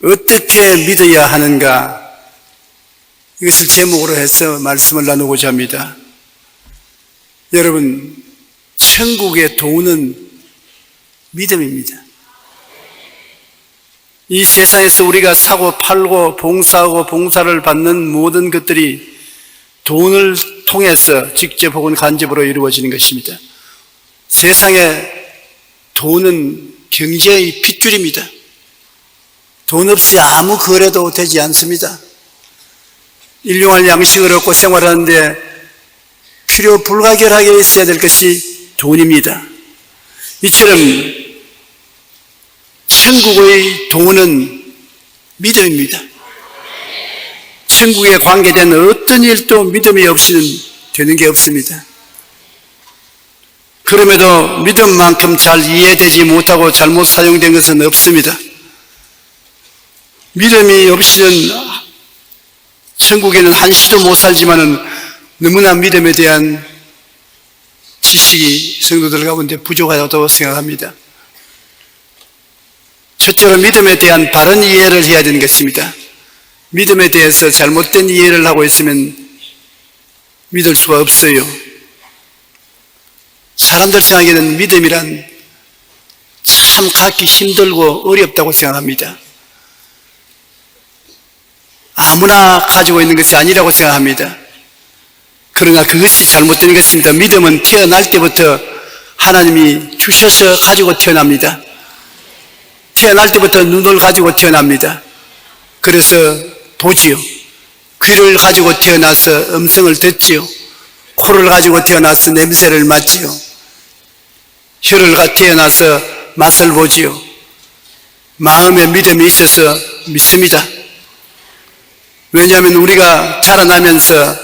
어떻게 믿어야 하는가? 이것을 제목으로 해서 말씀을 나누고자 합니다. 여러분, 천국의 도는 믿음입니다. 이 세상에서 우리가 사고 팔고 봉사하고 봉사를 받는 모든 것들이 돈을 통해서 직접 혹은 간접으로 이루어지는 것입니다. 세상에 돈은 경제의 핏줄입니다. 돈 없이 아무 거래도 되지 않습니다. 일용할 양식을 얻고 생활하는데 필요 불가결하게 있어야 될 것이 돈입니다. 이처럼 천국의 돈은 믿음입니다. 천국에 관계된 어떤 일도 믿음이 없이는 되는 게 없습니다. 그럼에도 믿음만큼 잘 이해되지 못하고 잘못 사용된 것은 없습니다. 믿음이 없이는 천국에는 한시도 못 살지만은 너무나 믿음에 대한 지식이 성도들 가운데 부족하다고 생각합니다. 첫째로 믿음에 대한 바른 이해를 해야 되는 것입니다. 믿음에 대해서 잘못된 이해를 하고 있으면 믿을 수가 없어요. 사람들 생각에는 믿음이란 참 갖기 힘들고 어렵다고 생각합니다. 아무나 가지고 있는 것이 아니라고 생각합니다. 그러나 그것이 잘못된 것입니다. 믿음은 태어날 때부터 하나님이 주셔서 가지고 태어납니다. 태어날 때부터 눈을 가지고 태어납니다. 그래서 보지요. 귀를 가지고 태어나서 음성을 듣지요. 코를 가지고 태어나서 냄새를 맡지요. 혀를 태어나서 맛을 보지요. 마음에 믿음이 있어서 믿습니다. 왜냐하면 우리가 자라나면서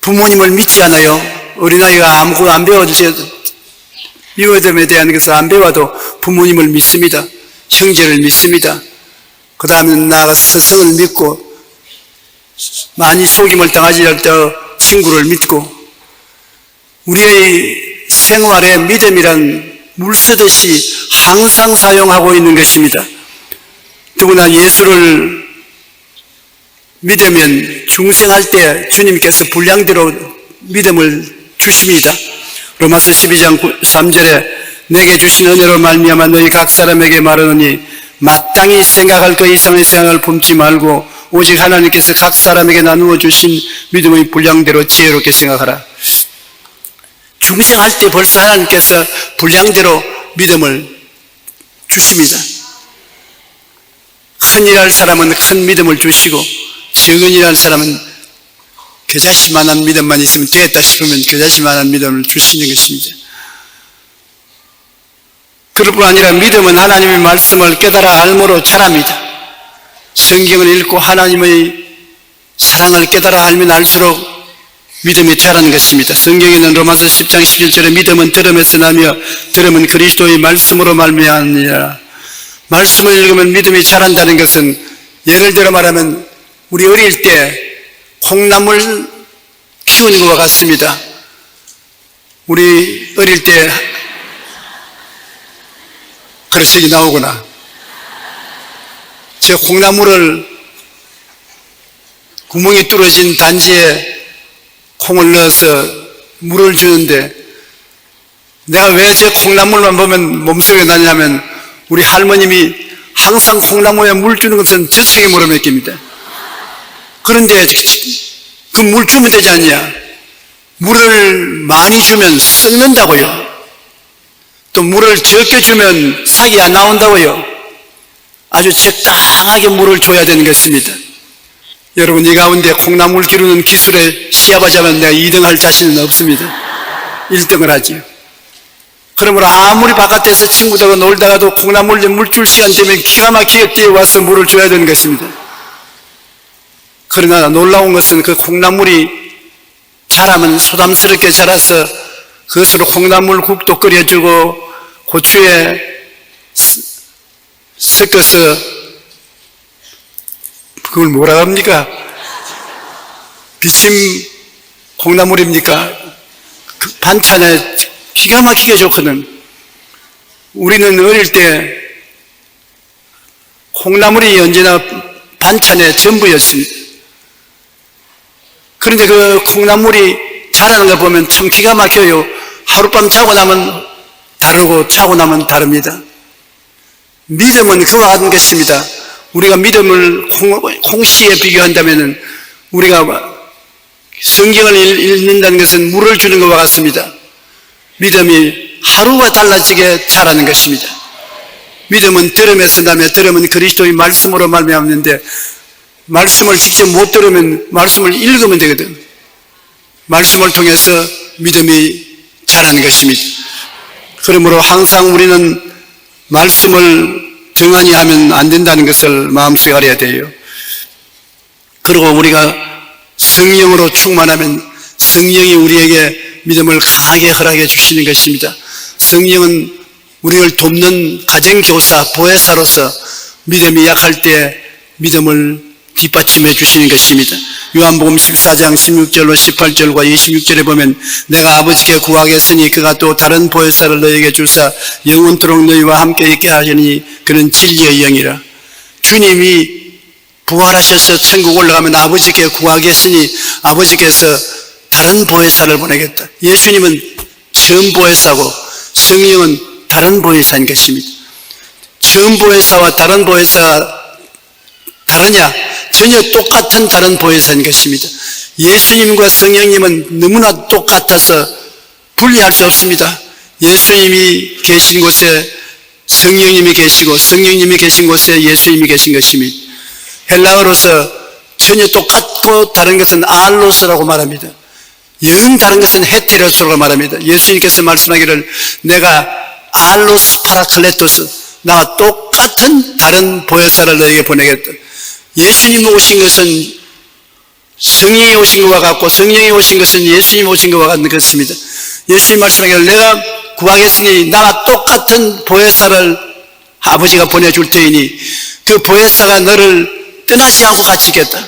부모님을 믿지 않아요. 어린아이가 아무것도 안 믿음에 대한 것을 안 배워도 부모님을 믿습니다. 형제를 믿습니다. 그 다음에 나아가서 스승을 믿고, 많이 속임을 당하지 않을 때 친구를 믿고, 우리의 생활에 믿음이란 물쓰듯이 항상 사용하고 있는 것입니다. 더구나 예수를 믿으면 중생할 때 주님께서 분량대로 믿음을 주십니다. 로마서 12장 3절에 내게 주신 은혜로 말미암아 너희 각 사람에게 말하노니 마땅히 생각할 것 이상의 생각을 품지 말고 오직 하나님께서 각 사람에게 나누어 주신 믿음의 분량대로 지혜롭게 생각하라. 중생할 때 벌써 하나님께서 분량대로 믿음을 주십니다. 큰 일할 사람은 큰 믿음을 주시고 적은 일할 사람은 겨자씨만한 믿음만 있으면 되겠다 싶으면 겨자씨만한 믿음을 주시는 것입니다. 그럴 뿐 아니라 믿음은 하나님의 말씀을 깨달아 알므로 자랍니다. 성경을 읽고 하나님의 사랑을 깨달아 알면 알수록 믿음이 자라는 것입니다. 성경에는 로마서 10장 11절에 믿음은 들음에서 나며 들음은 그리스도의 말씀으로 말미암으니라. 말씀을 읽으면 믿음이 자란다는 것은 예를 들어 말하면 우리 어릴 때 콩나물 키우는 것과 같습니다. 우리 어릴 때 그릇이 나오구나. 저 콩나물을 구멍이 뚫어진 단지에 콩을 넣어서 물을 주는데 내가 왜 저 콩나물만 보면 몸속에 나냐면 우리 할머님이 항상 콩나무에 물 주는 것은 젖속에 물어 맡깁니다. 그런데 그 물 주면 되지 않냐? 물을 많이 주면 썩는다고요. 또 물을 적게 주면 싹이 안 나온다고요. 아주 적당하게 물을 줘야 되는 것입니다. 여러분, 이 가운데 콩나물 기르는 기술에 시합하자면 내가 2등할 자신은 없습니다. 1등을 하지요. 그러므로 아무리 바깥에서 친구들하고 놀다가도 콩나물에 물 줄 시간 되면 기가 막히게 뛰어와서 물을 줘야 되는 것입니다. 그러나 놀라운 것은 그 콩나물이 자라면 소담스럽게 자라서 그것으로 콩나물국도 끓여주고 고추에 섞어서 그걸 뭐라 합니까? 비심 콩나물입니까? 그 반찬에 기가 막히게 좋거든. 우리는 어릴 때 콩나물이 언제나 반찬의 전부였습니다. 그런데 그 콩나물이 자라는 거 보면 참 기가 막혀요. 하룻밤 자고 나면 다르고 자고 나면 다릅니다. 믿음은 그와 같은 것입니다. 우리가 믿음을 홍시에 비교한다면 우리가 성경을 읽는다는 것은 물을 주는 것과 같습니다. 믿음이 하루가 달라지게 자라는 것입니다. 믿음은 들음에서 나며 들음은 그리스도의 말씀으로 말미암는데 말씀을 직접 못 들으면 말씀을 읽으면 되거든. 말씀을 통해서 믿음이 자라는 것입니다. 그러므로 항상 우리는 말씀을 등한히 하면 안 된다는 것을 마음속에 알아야 돼요. 그리고 우리가 성령으로 충만하면 성령이 우리에게 믿음을 강하게 허락해 주시는 것입니다. 성령은 우리를 돕는 가정교사, 보혜사로서 믿음이 약할 때 믿음을 뒷받침해 주시는 것입니다. 요한복음 14장 16절로 18절과 26절에 보면 내가 아버지께 구하겠으니 그가 또 다른 보혜사를 너희에게 주사 영원토록 너희와 함께 있게 하시니 그는 진리의 영이라. 주님이 부활하셔서 천국 올라가면 아버지께 구하겠으니 아버지께서 다른 보혜사를 보내겠다. 예수님은 처음 보혜사고 성령은 다른 보혜사인 것입니다. 처음 보혜사와 다른 보혜사가 다르냐? 전혀 똑같은 다른 보혜사인 것입니다. 예수님과 성령님은 너무나 똑같아서 분리할 수 없습니다. 예수님이 계신 곳에 성령님이 계시고 성령님이 계신 곳에 예수님이 계신 것입니다. 헬라어로서 전혀 똑같고 다른 것은 알로스라고 말합니다. 영 다른 것은 헤테로스라고 말합니다. 예수님께서 말씀하기를 내가 알로스 파라클레토스 나와 똑같은 다른 보혜사를 너에게 보내겠다. 예수님이 오신 것은 성령이 오신 것과 같고 성령이 오신 것은 예수님이 오신 것과 같은 것입니다. 예수님 말씀하기를 내가 구하겠으니 나와 똑같은 보혜사를 아버지가 보내줄 테이니 그 보혜사가 너를 떠나지 않고 같이 있겠다.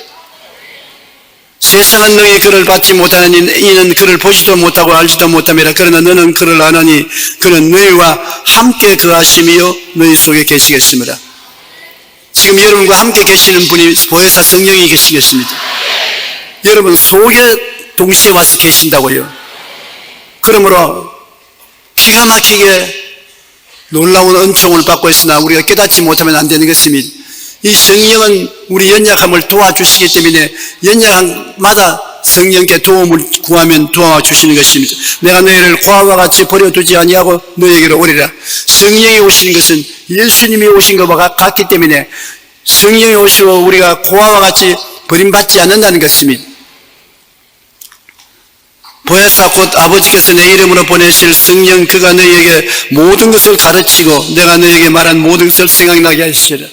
세상은 너희 그를 받지 못하는 이는 그를 보지도 못하고 알지도 못함이라. 그러나 너는 그를 아느니 그는 너희와 함께 거하심이요 너희 속에 계시겠습니다. 지금 여러분과 함께 계시는 분이 보혜사 성령이 계시겠습니다. 여러분 속에 동시에 와서 계신다고요. 그러므로 기가 막히게 놀라운 은총을 받고 있으나 우리가 깨닫지 못하면 안 되는 것입니다. 이 성령은 우리 연약함을 도와주시기 때문에 연약함마다 성령께 도움을 구하면 도와주시는 것입니다. 내가 너희를 고아와 같이 버려두지 아니하고 너희에게로 오리라. 성령이 오시는 것은 예수님이 오신 것과 같기 때문에 성령이 오시고 우리가 고아와 같이 버림받지 않는다는 것입니다. 보혜사 곧 아버지께서 내 이름으로 보내실 성령 그가 너희에게 모든 것을 가르치고 내가 너희에게 말한 모든 것을 생각나게 하시리라.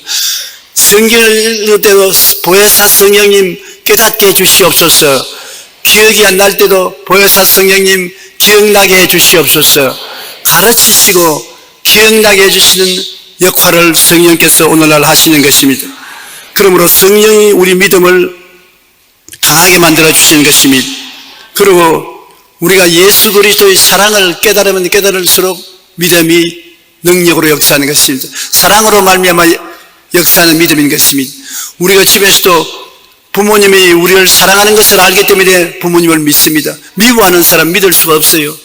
성경을 읽을 때도 보혜사 성령님 깨닫게 해주시옵소서. 기억이 안 날 때도 보혜사 성령님 기억나게 해주시옵소서. 가르치시고 기억나게 해주시는 역할을 성령께서 오늘날 하시는 것입니다. 그러므로 성령이 우리 믿음을 강하게 만들어 주시는 것입니다. 그리고 우리가 예수 그리스도의 사랑을 깨달으면 깨달을수록 믿음이 능력으로 역사하는 것입니다. 사랑으로 말미암아 역사하는 믿음인 것입니다. 우리가 집에서도 부모님이 우리를 사랑하는 것을 알기 때문에 부모님을 믿습니다. 미워하는 사람 믿을 수가 없어요.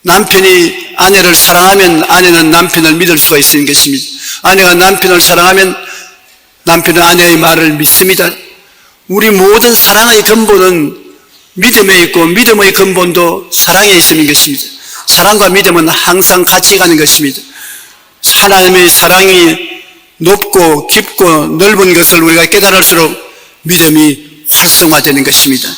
남편이 아내를 사랑하면 아내는 남편을 믿을 수가 있는 것입니다. 아내가 남편을 사랑하면 남편은 아내의 말을 믿습니다. 우리 모든 사랑의 근본은 믿음에 있고 믿음의 근본도 사랑에 있는 것입니다. 사랑과 믿음은 항상 같이 가는 것입니다. 하나님의 사랑이 높고 깊고 넓은 것을 우리가 깨달을수록 믿음이 활성화되는 것입니다.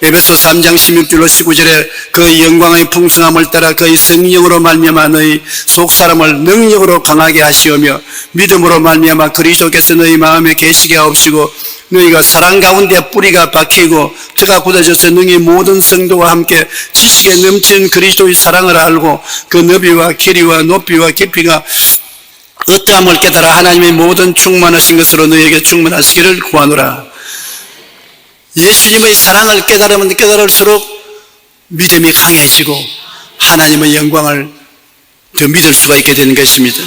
에베소 3장 16절로 19절에 그의 영광의 풍성함을 따라 그의 성령으로 말미암아 너희 속사람을 능력으로 강하게 하시오며 믿음으로 말미암아 그리스도께서 너희 마음에 계시게 하옵시고 너희가 사랑 가운데 뿌리가 박히고 뼈가 굳어져서 능히 모든 성도와 함께 지식에 넘치는 그리스도의 사랑을 알고 그 너비와 길이와 높이와 깊이가 어떠함을 깨달아 하나님의 모든 충만하신 것으로 너희에게 충만하시기를 구하노라. 예수님의 사랑을 깨달으면 깨달을수록 믿음이 강해지고 하나님의 영광을 더 믿을 수가 있게 되는 것입니다.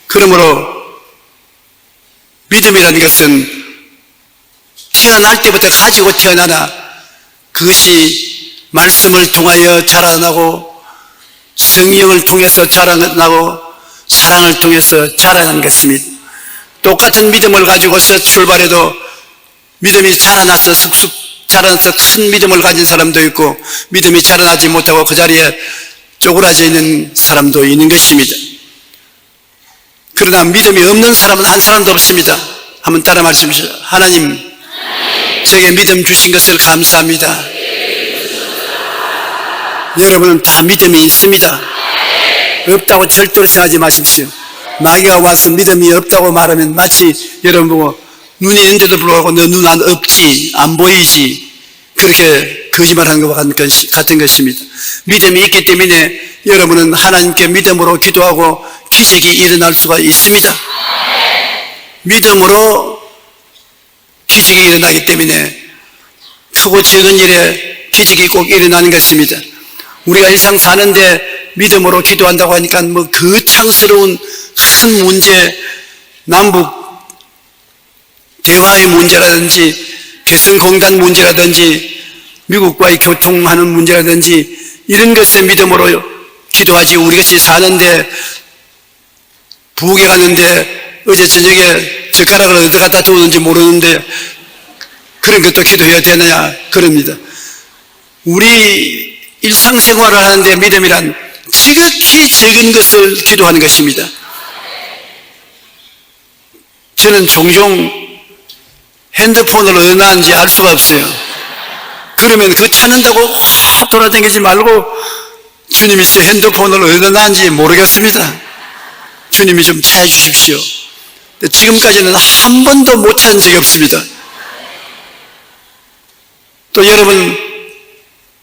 그러므로 믿음이라는 것은 태어날 때부터 가지고 태어나나 그것이 말씀을 통하여 자라나고 성령을 통해서 자라나고 사랑을 통해서 자라나는 것입니다. 똑같은 믿음을 가지고서 출발해도 믿음이 자라나서 쑥쑥 자라나서 큰 믿음을 가진 사람도 있고 믿음이 자라나지 못하고 그 자리에 쪼그라져 있는 사람도 있는 것입니다. 그러나 믿음이 없는 사람은 한 사람도 없습니다. 한번 따라 말씀하십시오. 하나님, 제게 믿음 주신 것을 감사합니다. 여러분은 다 믿음이 있습니다. 없다고 절대로 생각하지 마십시오. 마귀가 와서 믿음이 없다고 말하면 마치 여러분 보고 눈이 있는데도 불구하고 너 눈 안 없지, 안 보이지, 그렇게 거짓말하는 것과 같은 것입니다. 믿음이 있기 때문에 여러분은 하나님께 믿음으로 기도하고 기적이 일어날 수가 있습니다. 믿음으로 기적이 일어나기 때문에 크고 작은 일에 기적이 꼭 일어나는 것입니다. 우리가 일상 사는데 믿음으로 기도한다고 하니까 뭐 거창스러운 큰 문제, 남북 대화의 문제라든지 개성공단 문제라든지 미국과의 교통하는 문제라든지 이런 것을 믿음으로 기도하지, 우리같이 사는데 부엌에 갔는데 어제 저녁에 젓가락을 어디 갖다 두었는지 모르는데 그런 것도 기도해야 되느냐 그럽니다. 우리 일상생활을 하는데 믿음이란 지극히 적은 것을 기도하는 것입니다. 저는 종종 핸드폰을 어디 놨는지 알 수가 없어요. 그러면 그거 찾는다고 확 돌아다니지 말고 주님이 제 핸드폰을 어디다 놨는지 모르겠습니다. 주님이 좀 찾아주십시오. 지금까지는 한 번도 못 찾은 적이 없습니다. 또 여러분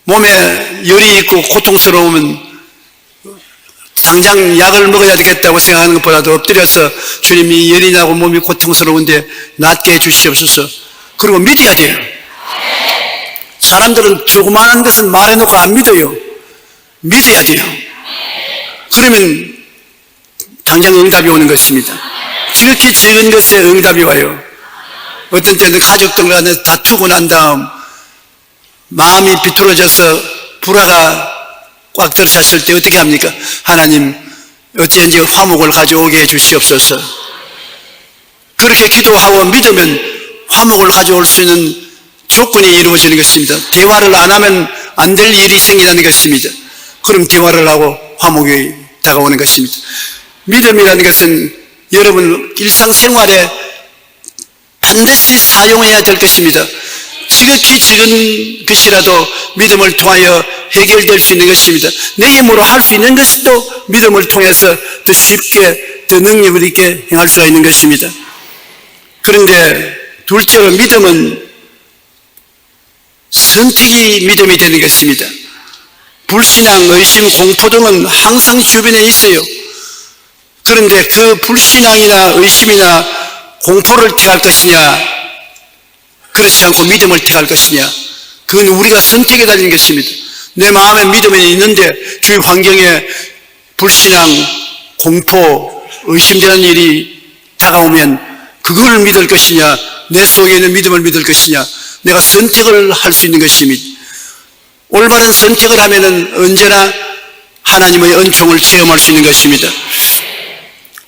몸에 열이 있고 고통스러우면 당장 약을 먹어야 되겠다고 생각하는 것보다도 엎드려서 주님이 열이 나고 몸이 고통스러운데 낫게 해주시옵소서. 그리고 믿어야 돼요. 사람들은 조그마한 것은 말해놓고 안 믿어요. 믿어야 돼요. 그러면 당장 응답이 오는 것입니다. 지극히 적은 것에 응답이 와요. 어떤 때는 가족들 간에 다투고 난 다음 마음이 비뚤어져서 불화가 꽉 들어찼을 때 어떻게 합니까? 하나님, 어찌한지 화목을 가져오게 해주시옵소서. 그렇게 기도하고 믿으면 화목을 가져올 수 있는 조건이 이루어지는 것입니다. 대화를 안 하면 안 될 일이 생기는 것입니다. 그럼 대화를 하고 화목이 다가오는 것입니다. 믿음이라는 것은 여러분 일상생활에 반드시 사용해야 될 것입니다. 지극히 적은 것이라도 믿음을 통하여 해결될 수 있는 것입니다. 내 힘으로 할 수 있는 것도 믿음을 통해서 더 쉽게 더 능력을 있게 행할 수가 있는 것입니다. 그런데 둘째로 믿음은 선택이 믿음이 되는 것입니다. 불신앙, 의심, 공포 등은 항상 주변에 있어요. 그런데 그 불신앙이나 의심이나 공포를 택할 것이냐, 그렇지 않고 믿음을 택할 것이냐, 그건 우리가 선택에 달린 것입니다. 내 마음에 믿음이 있는데 주위 환경에 불신앙, 공포, 의심되는 일이 다가오면 그걸 믿을 것이냐, 내 속에 있는 믿음을 믿을 것이냐, 내가 선택을 할 수 있는 것입니다. 올바른 선택을 하면은 언제나 하나님의 은총을 체험할 수 있는 것입니다.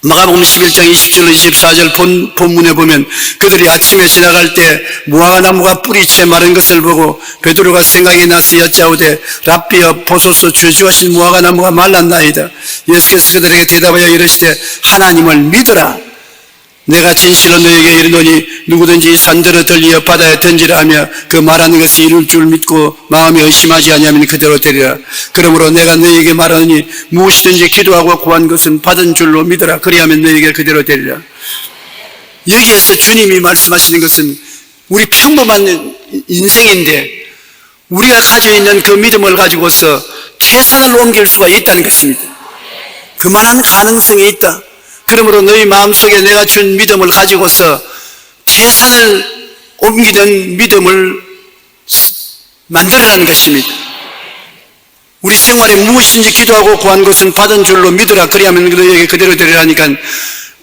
마가복음 11장 20절로 24절 본문에 보면 그들이 아침에 지나갈 때 무화과나무가 뿌리 채 마른 것을 보고 베드로가 생각이 나서 여짜오되 랍비여 보소서 주여 주하신 무화과나무가 말랐나이다. 예수께서 그들에게 대답하여 이르시되 하나님을 믿으라. 내가 진실로 너에게 이르노니 누구든지 산들어 들리어 바다에 던지라 하며 그 말하는 것이 이룰 줄 믿고 마음에 의심하지 아니하면 그대로 되리라. 그러므로 내가 너에게 말하노니 무엇이든지 기도하고 구한 것은 받은 줄로 믿으라. 그리하면 너에게 그대로 되리라. 여기에서 주님이 말씀하시는 것은 우리 평범한 인생인데 우리가 가지고 있는 그 믿음을 가지고서 태산을 옮길 수가 있다는 것입니다. 그만한 가능성이 있다. 그러므로 너희 마음속에 내가 준 믿음을 가지고서 태산을 옮기는 믿음을 만들어라는 것입니다. 우리 생활에 무엇인지 기도하고 구한 것은 받은 줄로 믿으라. 그리하면 너희에게 그대로 되리라니까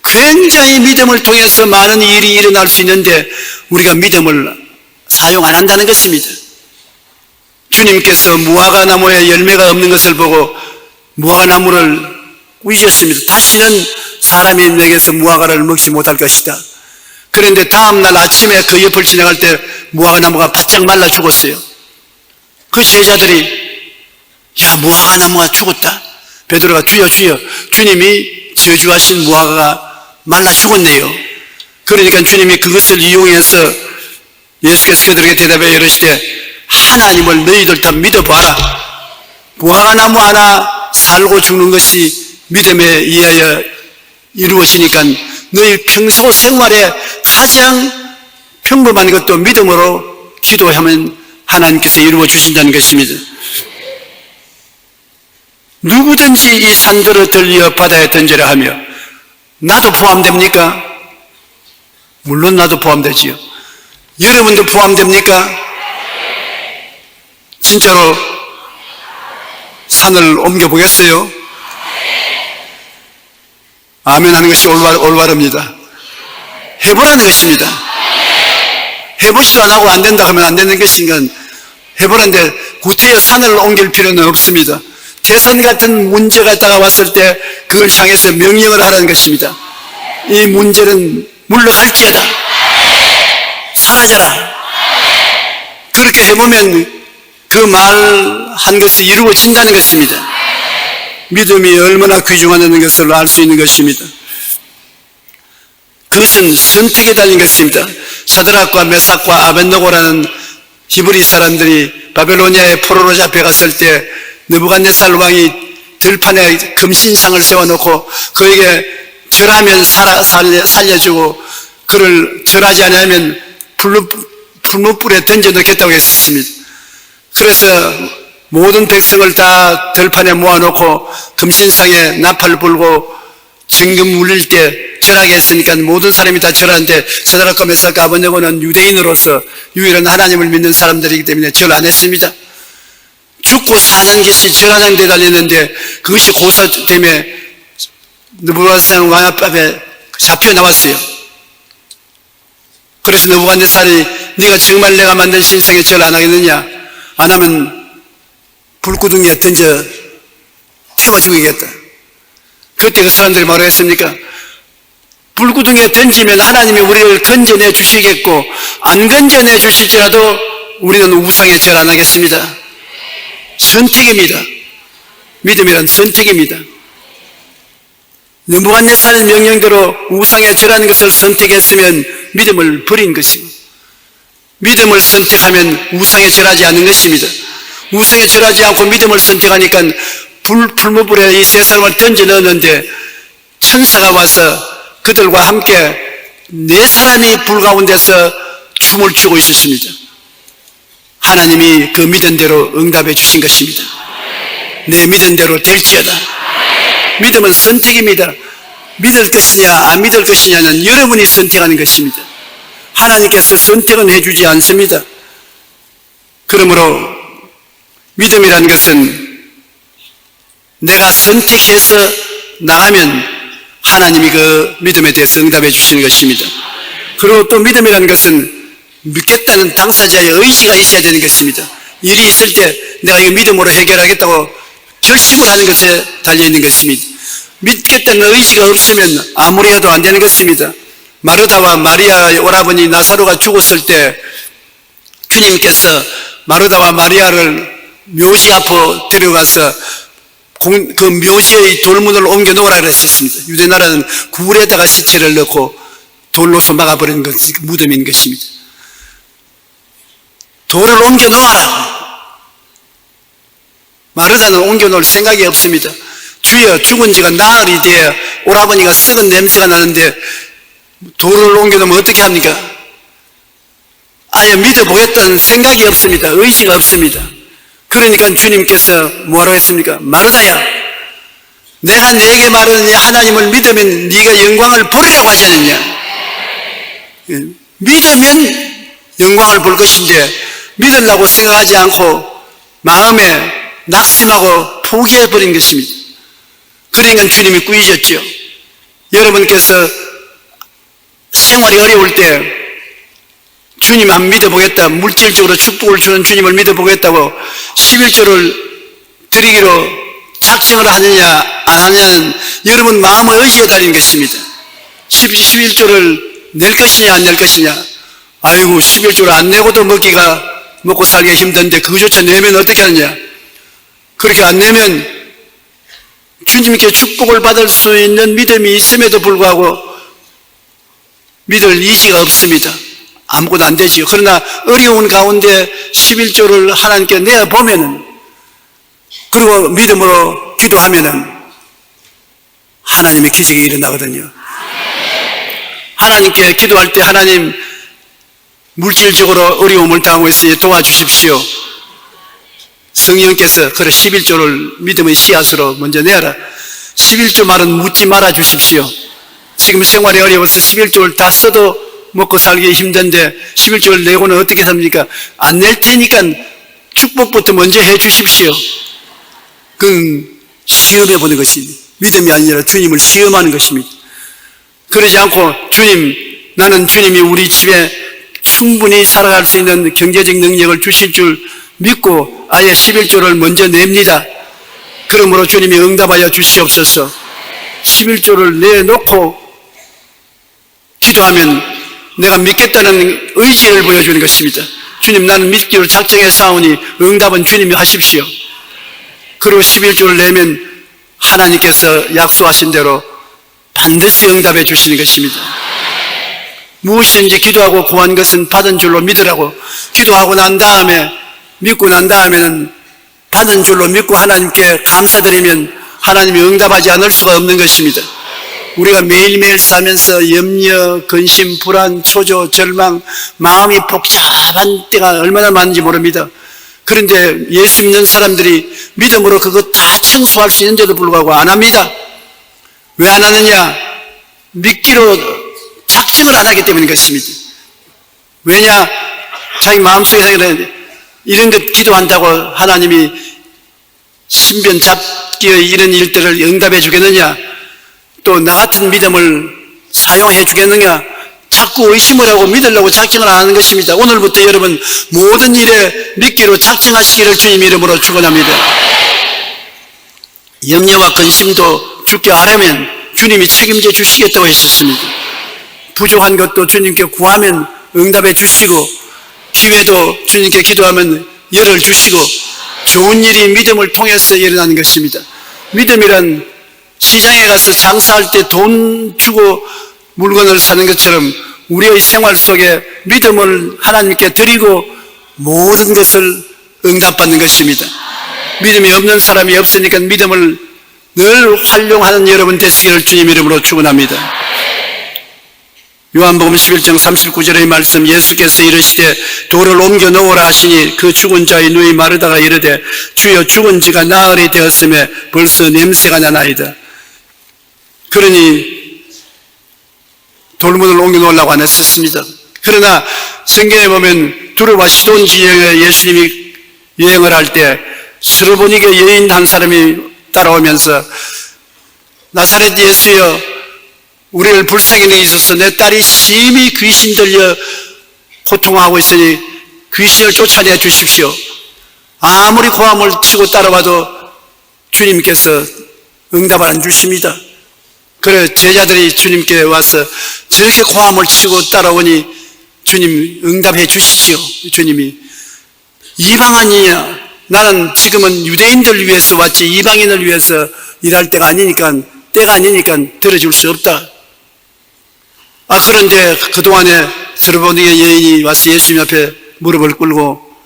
그 굉장히 믿음을 통해서 많은 일이 일어날 수 있는데 우리가 믿음을 사용 안 한다는 것입니다. 주님께서 무화과 나무에 열매가 없는 것을 보고 무화과 나무를 꾸짖으셨습니다. 다시는 사람이 내게서 무화과를 먹지 못할 것이다. 그런데 다음날 아침에 그 옆을 지나갈 때 무화과 나무가 바짝 말라 죽었어요. 그 제자들이 야, 무화과 나무가 죽었다. 베드로가 주여 주여, 주님이 저주하신 무화과가 말라 죽었네요. 그러니까 주님이 그것을 이용해서 예수께서 그들에게 대답해 이르시되 하나님을 너희들 다 믿어봐라. 무화과 나무 하나 살고 죽는 것이 믿음에 의하여 이루어지니까 너희 평소 생활에 가장 평범한 것도 믿음으로 기도하면 하나님께서 이루어 주신다는 것입니다. 누구든지 이 산들을 들려 바다에 던지라 하며 나도 포함됩니까? 물론 나도 포함되지요. 여러분도 포함됩니까? 진짜로 산을 옮겨보겠어요? 아멘 하는 것이 올바릅니다. 해보라는 것입니다. 해보지도 안 하고 안 된다 하면 안 되는 것인가? 해보라는데 구체의 산을 옮길 필요는 없습니다. 태산 같은 문제가 다가왔을 때 그걸 향해서 명령을 하라는 것입니다. 이 문제는 물러갈지어다. 사라져라. 그렇게 해보면 그 말한 것이 이루어진다는 것입니다. 믿음이 얼마나 귀중하다는 것을 알 수 있는 것입니다. 그것은 선택에 달린 것입니다. 사드락과 메삭과 아벳느고라는 히브리 사람들이 바벨로니아의 포로로 잡혀갔을 때 느부갓네살 왕이 들판에 금신상을 세워놓고 그에게 절하면 살려주고 그를 절하지 않으면 풀무불에 던져넣겠다고 했습니다. 그래서 모든 백성을 다 들판에 모아놓고 금신상에 나팔을 불고 정금 울릴 때 절하게 했으니까 모든 사람이 다 절하는데 사드락과 메삭과 아벳느고는 유대인으로서 유일한 하나님을 믿는 사람들이기 때문에 절 안 했습니다. 죽고 사는 것이 절하는 데 달렸는데 그것이 고사됨에 느부갓네살 왕 앞에 잡혀 나왔어요. 그래서 느부갓네살이 네가 정말 내가 만든 신상에 절 안 하겠느냐? 안 하면 불구덩이에 던져 태워 죽이겠다. 그때 그 사람들이 뭐라고 했습니까? 불구덩이에 던지면 하나님이 우리를 건져내 주시겠고 안 건져내 주실지라도 우리는 우상에 절 안 하겠습니다. 선택입니다. 믿음이란 선택입니다. 느부갓네살 명령대로 우상에 절하는 것을 선택했으면 믿음을 버린 것이고 믿음을 선택하면 우상에 절하지 않는 것입니다. 우상에 절하지 않고 믿음을 선택하니까 풀무불에 이 세 사람을 던져 넣었는데 천사가 와서 그들과 함께 네 사람이 불 가운데서 춤을 추고 있었습니다. 하나님이 그 믿은 대로 응답해 주신 것입니다. 내 믿은 대로 될지어다. 믿음은 선택입니다. 믿을 것이냐 안 믿을 것이냐는 여러분이 선택하는 것입니다. 하나님께서 선택은 해주지 않습니다. 그러므로 믿음이라는 것은 내가 선택해서 나가면 하나님이 그 믿음에 대해서 응답해 주시는 것입니다. 그리고 또 믿음이라는 것은 믿겠다는 당사자의 의지가 있어야 되는 것입니다. 일이 있을 때 내가 이거 믿음으로 해결하겠다고 결심을 하는 것에 달려있는 것입니다. 믿겠다는 의지가 없으면 아무리 해도 안 되는 것입니다. 마르다와 마리아의 오라버니 나사로가 죽었을 때 주님께서 마르다와 마리아를 묘지 앞으로 데려가서 그 묘지의 돌문을 옮겨 놓으라 그랬습니다. 유대 나라는 굴에다가 시체를 넣고 돌로서 막아버리는 것이 무덤인 것입니다. 돌을 옮겨 놓아라. 마르다는 옮겨 놓을 생각이 없습니다. 주여, 죽은 지가 나흘이 되어 오라버니가 썩은 냄새가 나는데 돌을 옮겨 놓으면 어떻게 합니까? 아예 믿어보겠다는 생각이 없습니다. 의지가 없습니다. 그러니까 주님께서 뭐라고 했습니까? 마르다야, 내가 네게 말하느니 하나님을 믿으면 네가 영광을 보리라고 하지 않았냐? 믿으면 영광을 볼 것인데 믿으려고 생각하지 않고 마음에 낙심하고 포기해버린 것입니다. 그러니까 주님이 꾸짖었죠. 여러분께서 생활이 어려울 때 주님 한번 믿어보겠다, 물질적으로 축복을 주는 주님을 믿어보겠다고 11조를 드리기로 작정을 하느냐 안 하느냐는 여러분 마음의 의지에 달린 것입니다. 11조를 낼 것이냐 안 낼 것이냐. 아이고 11조를 안 내고도 먹고 살기가 힘든데 그거조차 내면 어떻게 하느냐. 그렇게 안 내면 주님께 축복을 받을 수 있는 믿음이 있음에도 불구하고 믿을 의지가 없습니다. 아무것도 안 되지요. 그러나 어려운 가운데 11조를 하나님께 내어보면은, 그리고 믿음으로 기도하면은 하나님의 기적이 일어나거든요. 하나님께 기도할 때 하나님 물질적으로 어려움을 당하고 있으니 도와주십시오. 성령께서 그래 11조를 믿음의 씨앗으로 먼저 내어라. 11조 말은 묻지 말아 주십시오. 지금 생활이 어려워서 11조를 다 써도 먹고 살기 힘든데 11조를 내고는 어떻게 삽니까? 안 낼 테니까 축복부터 먼저 해 주십시오. 그건 시험해 보는 것입니다. 믿음이 아니라 주님을 시험하는 것입니다. 그러지 않고 주님, 나는 주님이 우리 집에 충분히 살아갈 수 있는 경제적 능력을 주실 줄 믿고 아예 11조를 먼저 냅니다. 그러므로 주님이 응답하여 주시옵소서. 11조를 내놓고 기도하면 내가 믿겠다는 의지를 보여주는 것입니다. 주님, 나는 믿기로 작정해 싸우니 응답은 주님이 하십시오. 그리고 11조를 내면 하나님께서 약속하신 대로 반드시 응답해 주시는 것입니다. 무엇인지 기도하고 구한 것은 받은 줄로 믿으라고. 기도하고 난 다음에, 믿고 난 다음에는 받은 줄로 믿고 하나님께 감사드리면 하나님이 응답하지 않을 수가 없는 것입니다. 우리가 매일매일 살면서 염려, 근심, 불안, 초조, 절망, 마음이 복잡한 때가 얼마나 많은지 모릅니다. 그런데 예수 믿는 사람들이 믿음으로 그것 다 청소할 수 있는데도 불구하고 안 합니다. 왜 안 하느냐? 믿기로 작정을 안 하기 때문인 것입니다. 왜냐? 자기 마음속에서 이런 것 기도한다고 하나님이 신변 잡기의 이런 일들을 응답해 주겠느냐? 또 나 같은 믿음을 사용해 주겠느냐? 자꾸 의심을 하고 믿으려고 작정을 안 하는 것입니다. 오늘부터 여러분 모든 일에 믿기로 작정하시기를 주님 이름으로 축원합니다. 염려와 근심도 주께 아뢰면 주님이 책임져 주시겠다고 했었습니다. 부족한 것도 주님께 구하면 응답해 주시고, 기회도 주님께 기도하면 열을 주시고, 좋은 일이 믿음을 통해서 일어나는 것입니다. 믿음이란 시장에 가서 장사할 때 돈 주고 물건을 사는 것처럼 우리의 생활 속에 믿음을 하나님께 드리고 모든 것을 응답받는 것입니다. 믿음이 없는 사람이 없으니까 믿음을 늘 활용하는 여러분 되시기를 주님 이름으로 축원합니다. 요한복음 11장 39절의 말씀, 예수께서 이르시되 돌을 옮겨 놓으라 하시니 그 죽은 자의 누이 마르다가 이르되 주여 죽은 지가 나흘이 되었음에 벌써 냄새가 나나이다. 그러니 돌문을 옮겨 놓으려고 안 했었습니다. 그러나 성경에 보면 두로와 시돈 지역에 예수님이 여행을 할 때 스로보니게 여인 한 사람이 따라오면서 나사렛 예수여, 우리를 불쌍히 여기소서. 내 딸이 심히 귀신 들려 고통하고 있으니 귀신을 쫓아내 주십시오. 아무리 고함을 치고 따라와도 주님께서 응답을 안 주십니다. 그래 제자들이 주님께 와서 저렇게 고함을 치고 따라오니 주님 응답해 주시지요. 주님이 이방인이냐, 나는 지금은 유대인들 위해서 왔지 이방인을 위해서 일할 때가 아니니까 들어줄 수 없다. 그런데 그동안에 스로보니게 여인이 와서 예수님 앞에 무릎을 꿇고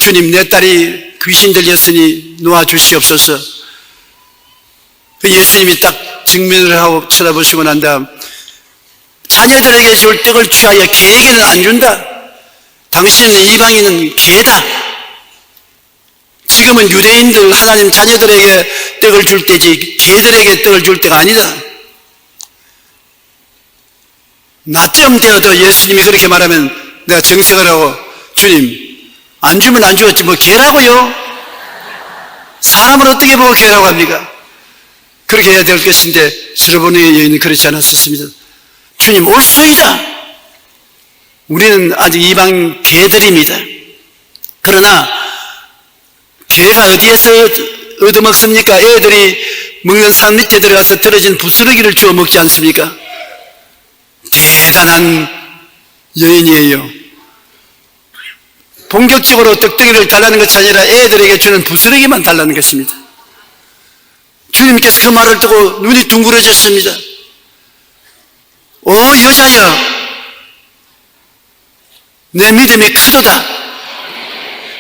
주님, 내 딸이 귀신 들렸으니 놓아주시옵소서. 예수님이 딱 직면을 하고 쳐다보시고 난 다음, 자녀들에게 줄 떡을 취하여 개에게는 안 준다. 당신은 이방인은 개다. 지금은 유대인들 하나님 자녀들에게 떡을 줄 때지 개들에게 떡을 줄 때가 아니다. 나쯤 되어도 예수님이 그렇게 말하면 내가 정색을 하고, 주님 안 주면 안 주었지 뭐 개라고요? 사람을 어떻게 보고 개라고 합니까? 그렇게 해야 될 것인데 스로보니게 여인은 그렇지 않았었습니다. 주님 올소이다. 우리는 아직 이방 개들입니다. 그러나 개가 어디에서 얻어먹습니까? 애들이 먹는 산 밑에 들어가서 떨어진 부스러기를 주워 먹지 않습니까? 대단한 여인이에요. 본격적으로 떡떡이를 달라는 것이 아니라 애들에게 주는 부스러기만 달라는 것입니다. 주님께서 그 말을 듣고 눈이 둥그러졌습니다. 오 여자여, 내 믿음이 크도다.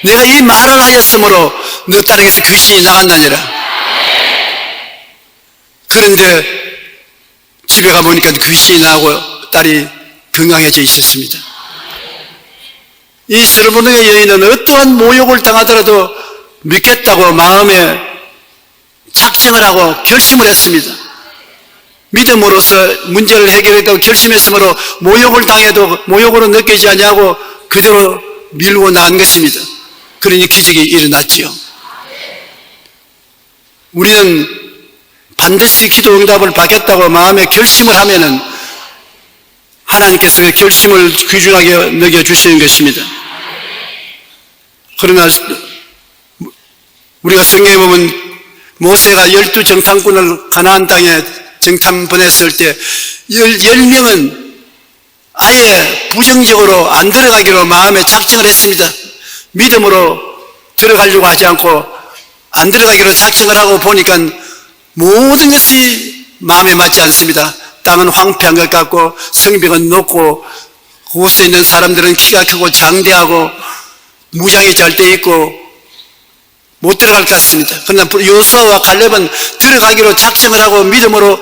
내가 이 말을 하였으므로 너 딸에게서 귀신이 나갔나니라. 그런데 집에 가보니까 귀신이 나고 딸이 건강해져 있었습니다. 이 스르보니가 여인은 어떠한 모욕을 당하더라도 믿겠다고 마음에 작정을 하고 결심을 했습니다. 믿음으로써 문제를 해결했다고 결심했으므로 모욕을 당해도 모욕으로 느끼지 않냐고 그대로 밀고 나간 것입니다. 그러니 기적이 일어났지요. 우리는 반드시 기도 응답을 받겠다고 마음에 결심을 하면은 하나님께서 그 결심을 귀중하게 여겨주시는 것입니다. 그러나 우리가 성경에 보면 모세가 12정탐꾼을 가나안 땅에 정탐 보냈을 때 10명은 아예 부정적으로 안 들어가기로 마음에 작정을 했습니다. 믿음으로 들어가려고 하지 않고 안 들어가기로 작정을 하고 보니까 모든 것이 마음에 맞지 않습니다. 땅은 황폐한 것 같고 성벽은 높고 그곳에 있는 사람들은 키가 크고 장대하고 무장이 잘 돼 있고 못 들어갈 것 같습니다. 그러나 여호수아와 갈렙은 들어가기로 작정을 하고 믿음으로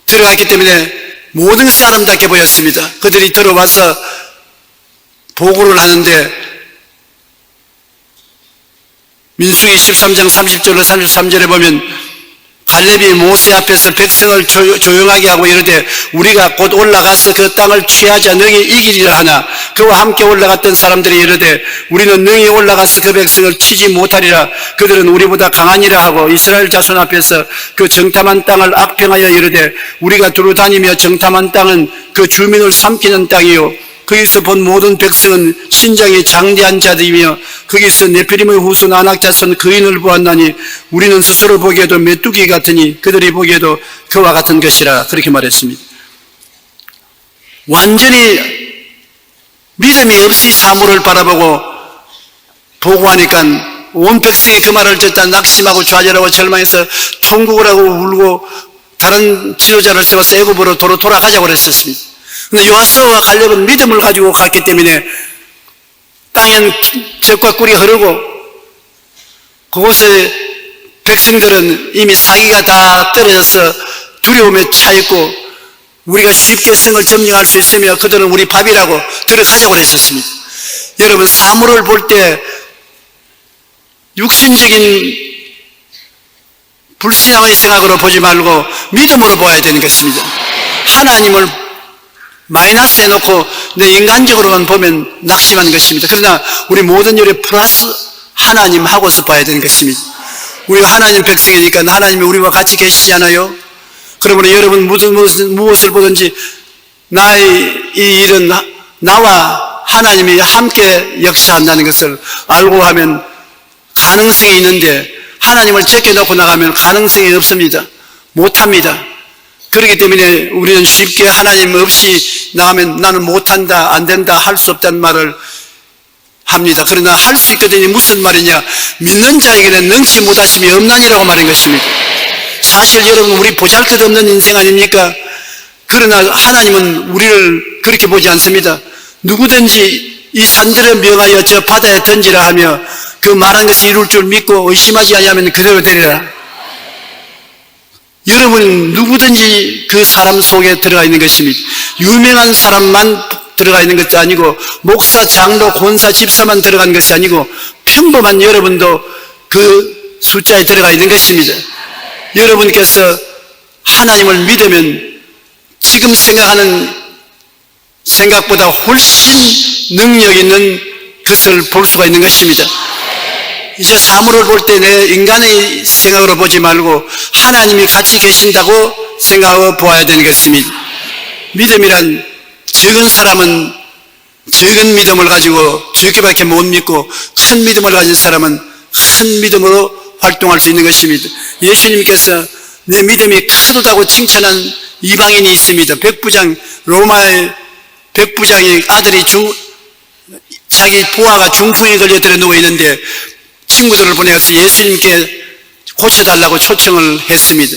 들어갔기 때문에 모든 것이 아름답게 보였습니다. 그들이 들어와서 보고를 하는데 민수기 23장 30절로 33절에 보면 갈렙이 모세 앞에서 백성을 조용하게 하고 이르되 우리가 곧 올라가서 그 땅을 취하자 능히 이기리라 하나 그와 함께 올라갔던 사람들이 이르되 우리는 능히 올라가서 그 백성을 치지 못하리라. 그들은 우리보다 강하니라 하고 이스라엘 자손 앞에서 그 정탐한 땅을 악평하여 이르되 우리가 두루 다니며 정탐한 땅은 그 주민을 삼키는 땅이요 거기서 본 모든 백성은 신장이 장대한 자들이며 거기서 네피림의 후손 아낙자손 거인을 보았나니 우리는 스스로 보기에도 메뚜기 같으니 그들이 보기에도 그와 같은 것이라. 그렇게 말했습니다. 완전히 믿음이 없이 사물을 바라보고 보고하니까 온 백성이 그 말을 듣다 낙심하고 좌절하고 절망해서 통곡을 하고 울고 다른 지도자를 세워서 애굽으로 돌아가자고 그랬었습니다. 그런데 여호수아와 갈렙은 믿음을 가지고 갔기 때문에 땅엔 젖과 꿀이 흐르고 그곳에 백성들은 이미 사기가 다 떨어져서 두려움에 차있고 우리가 쉽게 성을 점령할 수 있으며 그들은 우리 밥이라고 들어가자고 했었습니다. 여러분 사물을 볼 때 육신적인 불신앙의 생각으로 보지 말고 믿음으로 보아야 되는 것입니다. 하나님을 마이너스 해놓고 내 인간적으로만 보면 낙심하는 것입니다. 그러나 우리 모든 일에 플러스 하나님 하고서 봐야 되는 것입니다. 우리가 하나님 백성이니까 하나님이 우리와 같이 계시잖아요. 그러므로 여러분 무엇을 보든지 나의 이 일은 나와 하나님이 함께 역사한다는 것을 알고 하면 가능성이 있는데 하나님을 제껴놓고 나가면 가능성이 없습니다. 못합니다. 그렇기 때문에 우리는 쉽게 하나님 없이 나가면 나는 못한다, 안 된다, 할 수 없다는 말을 합니다. 그러나 할 수 있거든요. 무슨 말이냐? 믿는 자에게는 능치 못하심이 없나니라고 말한 것입니다. 사실 여러분 우리 보잘것없는 인생 아닙니까? 그러나 하나님은 우리를 그렇게 보지 않습니다. 누구든지 이 산들에 명하여 저 바다에 던지라 하며 그 말한 것이 이룰 줄 믿고 의심하지 아니하면 그대로 되리라. 여러분은 누구든지 그 사람 속에 들어가 있는 것입니다. 유명한 사람만 들어가 있는 것도 아니고 목사, 장로, 권사, 집사만 들어간 것이 아니고 평범한 여러분도 그 숫자에 들어가 있는 것입니다. 여러분께서 하나님을 믿으면 지금 생각하는 생각보다 훨씬 능력 있는 것을 볼 수가 있는 것입니다. 이제 사물을 볼 때 내 인간의 생각으로 보지 말고 하나님이 같이 계신다고 생각하고 보아야 되는 것입니다. 믿음이란 적은 사람은 적은 믿음을 가지고 적게밖에 못 믿고 큰 믿음을 가진 사람은 큰 믿음으로 활동할 수 있는 것입니다. 예수님께서 내 믿음이 크도다고 칭찬한 이방인이 있습니다. 로마의 백부장의 아들이 자기 부하가 중풍에 걸려 누워 있는데 친구들을 보내서 예수님께 고쳐달라고 초청을 했습니다.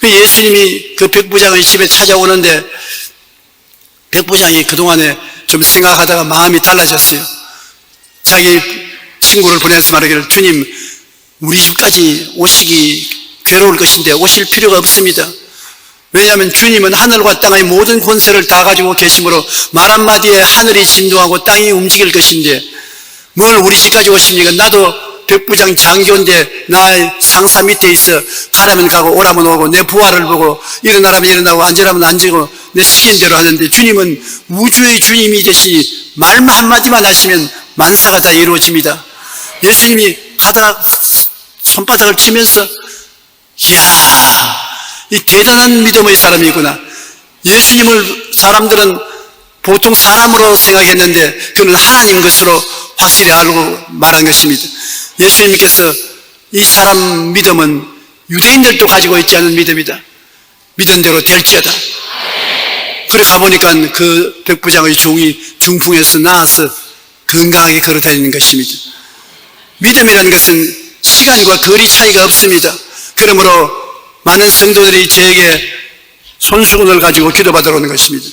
예수님이 그 백부장의 집에 찾아오는데 백부장이 그동안에 좀 생각하다가 마음이 달라졌어요. 자기 친구를 보내서 말하기를, 주님, 우리 집까지 오시기 괴로울 것인데 오실 필요가 없습니다. 왜냐하면 주님은 하늘과 땅의 모든 권세를 다 가지고 계시므로 말 한마디에 하늘이 진동하고 땅이 움직일 것인데 뭘 우리 집까지 오십니까? 나도 백부장 장교인데 나의 상사 밑에 있어 가라면 가고 오라면 오고 내 부하를 보고 일어나라면 일어나고 앉으라면 앉고 내 시킨 대로 하는데 주님은 우주의 주님이 되시니 말 한마디만 하시면 만사가 다 이루어집니다. 예수님이 가다가 손바닥을 치면서 이야, 이 대단한 믿음의 사람이구나. 예수님을 사람들은 보통 사람으로 생각했는데 그는 하나님 것으로 확실히 알고 말한 것입니다. 예수님께서 이 사람 믿음은 유대인들도 가지고 있지 않은 믿음이다. 믿은 대로 될지어다. 그래 가보니까 그 백부장의 종이 중풍에서 나아서 건강하게 걸어다니는 것입니다. 믿음이라는 것은 시간과 거리 차이가 없습니다. 그러므로 많은 성도들이 저에게 손수건을 가지고 기도받으러 오는 것입니다.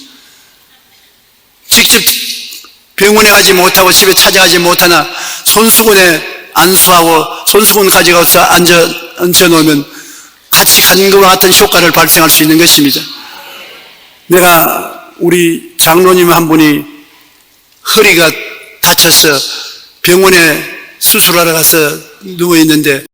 직접 병원에 가지 못하고 집에 찾아가지 못하나 손수건에 안수하고 손수건 가져가서 얹어놓으면 같이 간 것과 같은 효과를 발생할 수 있는 것입니다. 내가 우리 장로님 한 분이 허리가 다쳐서 병원에 수술하러 가서 누워있는데